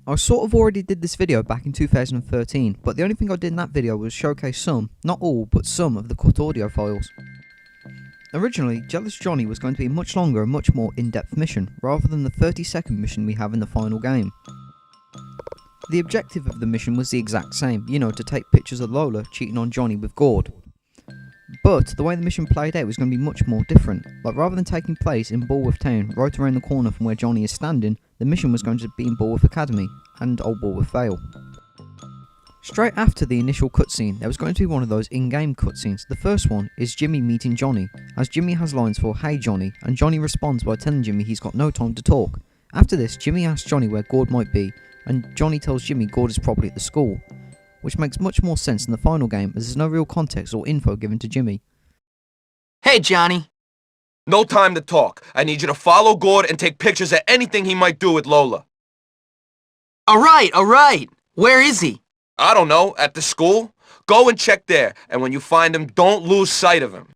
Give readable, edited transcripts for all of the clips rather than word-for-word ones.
I sort of already did this video back in 2013, but the only thing I did in that video was showcase some, not all, but some of the cut audio files. Originally, Jealous Johnny was going to be a much longer and much more in-depth mission, rather than the 30-second mission we have in the final game. The objective of the mission was the exact same, you know, to take pictures of Lola cheating on Johnny with Gord. But the way the mission played out was going to be much more different. Like, rather than taking place in Bullworth Town, right around the corner from where Johnny is standing, the mission was going to be in Bullworth Academy, and Old Bullworth Vale. Straight after the initial cutscene, there was going to be one of those in-game cutscenes. The first one is Jimmy meeting Johnny, as Jimmy has lines for "Hey Johnny," and Johnny responds by telling Jimmy he's got no time to talk. After this, Jimmy asks Johnny where Gord might be, and Johnny tells Jimmy Gord is probably at the school, which makes much more sense in the final game as there's no real context or info given to Jimmy. Hey, Johnny. No time to talk. I need you to follow Gord and take pictures of anything he might do with Lola. Alright. Where is he? I don't know, at the school? Go and check there, and when you find him, don't lose sight of him.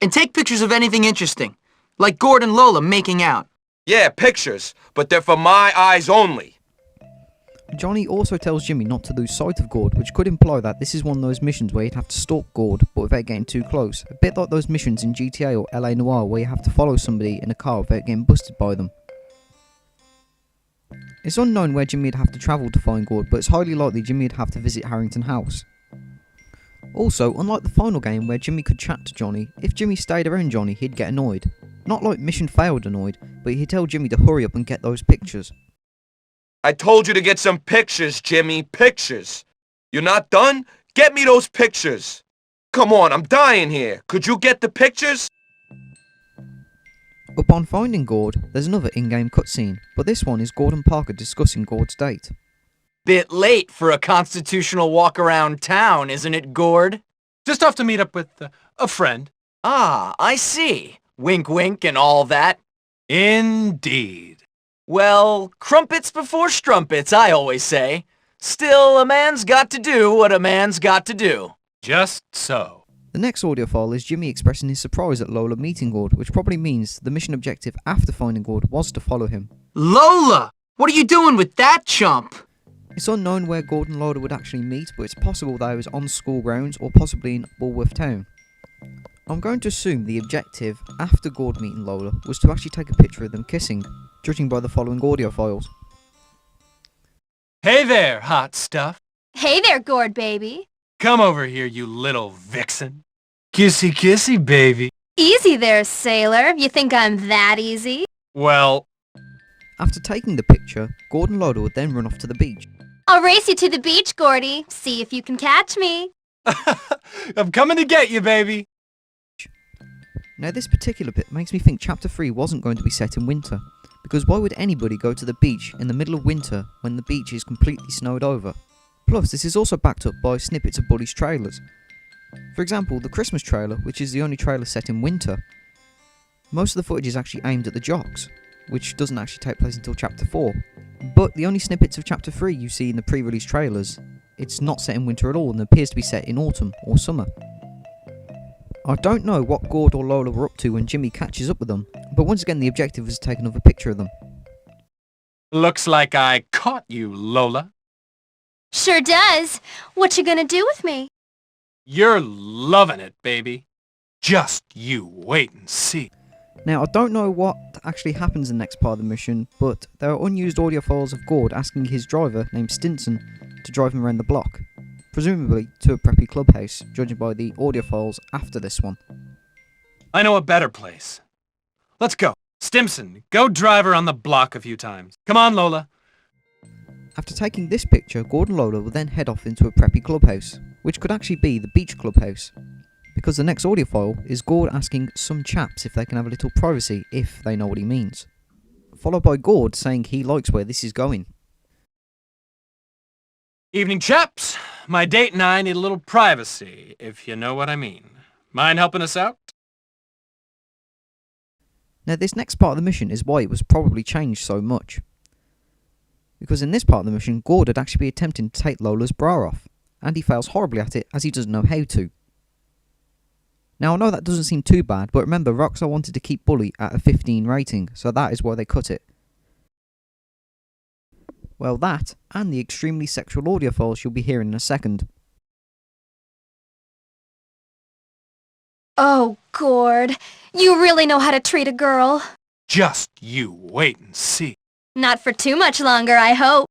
And take pictures of anything interesting, like Gord and Lola making out. Yeah, pictures, but they're for my eyes only. Johnny also tells Jimmy not to lose sight of Gord, which could imply that this is one of those missions where you'd have to stalk Gord, but without getting too close. A bit like those missions in GTA or LA Noire where you have to follow somebody in a car without getting busted by them. It's unknown where Jimmy would have to travel to find Gord, but it's highly likely Jimmy would have to visit Harrington House. Also, unlike the final game where Jimmy could chat to Johnny, if Jimmy stayed around Johnny he'd get annoyed. Not like mission failed annoyed, but he'd tell Jimmy to hurry up and get those pictures. I told you to get some pictures, Jimmy, pictures. You're not done? Get me those pictures. Come on, I'm dying here. Could you get the pictures? Upon finding Gord, there's another in-game cutscene, but this one is Gord and Parker discussing Gord's date. Bit late for a constitutional walk around town, isn't it, Gord? Just off to meet up with a friend. Ah, I see. Wink wink and all that. Indeed. Well, crumpets before strumpets, I always say. Still, a man's got to do what a man's got to do. Just so. The next audio file is Jimmy expressing his surprise at Lola meeting Gord, which probably means the mission objective after finding Gord was to follow him. Lola! What are you doing with that chump? It's unknown where Gord and Lola would actually meet, but it's possible that it was on school grounds or possibly in Bullworth Town. I'm going to assume the objective after Gord meeting Lola was to actually take a picture of them kissing, judging by the following audio files. Hey there, hot stuff. Hey there, Gord baby. Come over here, you little vixen. Kissy kissy, baby. Easy there, sailor. You think I'm that easy? Well... After taking the picture, Gord and Lola would then run off to the beach. I'll race you to the beach, Gordy. See if you can catch me. I'm coming to get you, baby. Now this particular bit makes me think Chapter 3 wasn't going to be set in winter, because why would anybody go to the beach in the middle of winter when the beach is completely snowed over? Plus, this is also backed up by snippets of Bully's trailers. For example, the Christmas trailer, which is the only trailer set in winter. Most of the footage is actually aimed at the jocks, which doesn't actually take place until Chapter 4. But the only snippets of Chapter 3 you see in the pre-release trailers, it's not set in winter at all and appears to be set in autumn or summer. I don't know what Gord or Lola were up to when Jimmy catches up with them, but once again the objective was to take another picture of them. Looks like I caught you, Lola. Sure does. What you gonna do with me? You're loving it, baby. Just you wait and see. Now I don't know what actually happens in the next part of the mission, but there are unused audio files of Gord asking his driver, named Stinson, to drive him around the block. Presumably to a preppy clubhouse, judging by the audio files after this one. I know a better place. Let's go. Stimson, go drive her on the block a few times. Come on, Lola. After taking this picture, Gord and Lola will then head off into a preppy clubhouse, which could actually be the beach clubhouse, because the next audio file is Gord asking some chaps if they can have a little privacy, if they know what he means. Followed by Gord saying he likes where this is going. Evening, chaps. My date and I need a little privacy, if you know what I mean. Mind helping us out? Now this next part of the mission is why it was probably changed so much. Because in this part of the mission, Gord would actually be attempting to take Lola's bra off, and he fails horribly at it as he doesn't know how to. Now I know that doesn't seem too bad, but remember Rockstar wanted to keep Bully at a 15 rating, so that is why they cut it. Well, that, and the extremely sexual audio files you'll be hearing in a second. Oh, Gord. You really know how to treat a girl. Just you wait and see. Not for too much longer, I hope.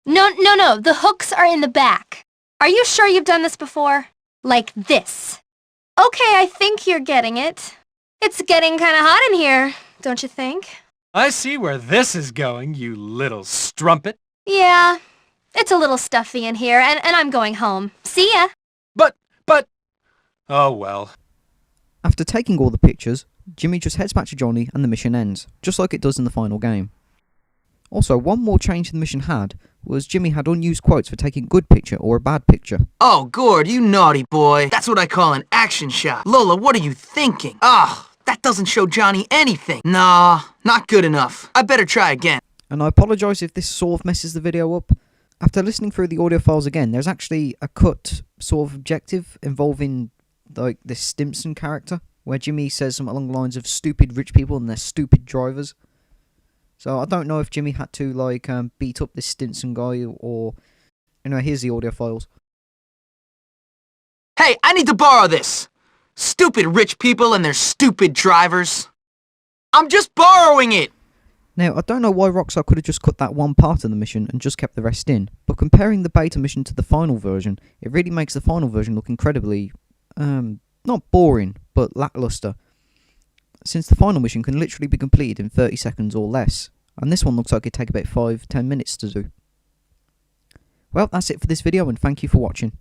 No, the hooks are in the back. Are you sure you've done this before? Like this. Okay, I think you're getting it. It's getting kinda hot in here, don't you think? I see where this is going, you little strumpet. Yeah, it's a little stuffy in here, and I'm going home. See ya! But... Oh well. After taking all the pictures, Jimmy just heads back to Johnny and the mission ends, just like it does in the final game. Also, one more change the mission had was Jimmy had unused quotes for taking a good picture or a bad picture. Oh, Gord, you naughty boy. That's what I call an action shot. Lola, what are you thinking? Ugh, that doesn't show Johnny anything. Nah, not good enough. I better try again. And I apologise if this sort of messes the video up. After listening through the audio files again, there's actually a cut sort of objective involving like this Stimson character, where Jimmy says something along the lines of stupid rich people and their stupid drivers. So I don't know if Jimmy had to like beat up this Stimson guy or... Anyway, here's the audio files. Hey, I need to borrow this. Stupid rich people and their stupid drivers. I'm just borrowing it. Now, I don't know why Rockstar could have just cut that one part of the mission and just kept the rest in, but comparing the beta mission to the final version, it really makes the final version look incredibly, not boring, but lackluster, since the final mission can literally be completed in 30 seconds or less, and this one looks like it'd take about 5-10 minutes to do. Well, that's it for this video, and thank you for watching.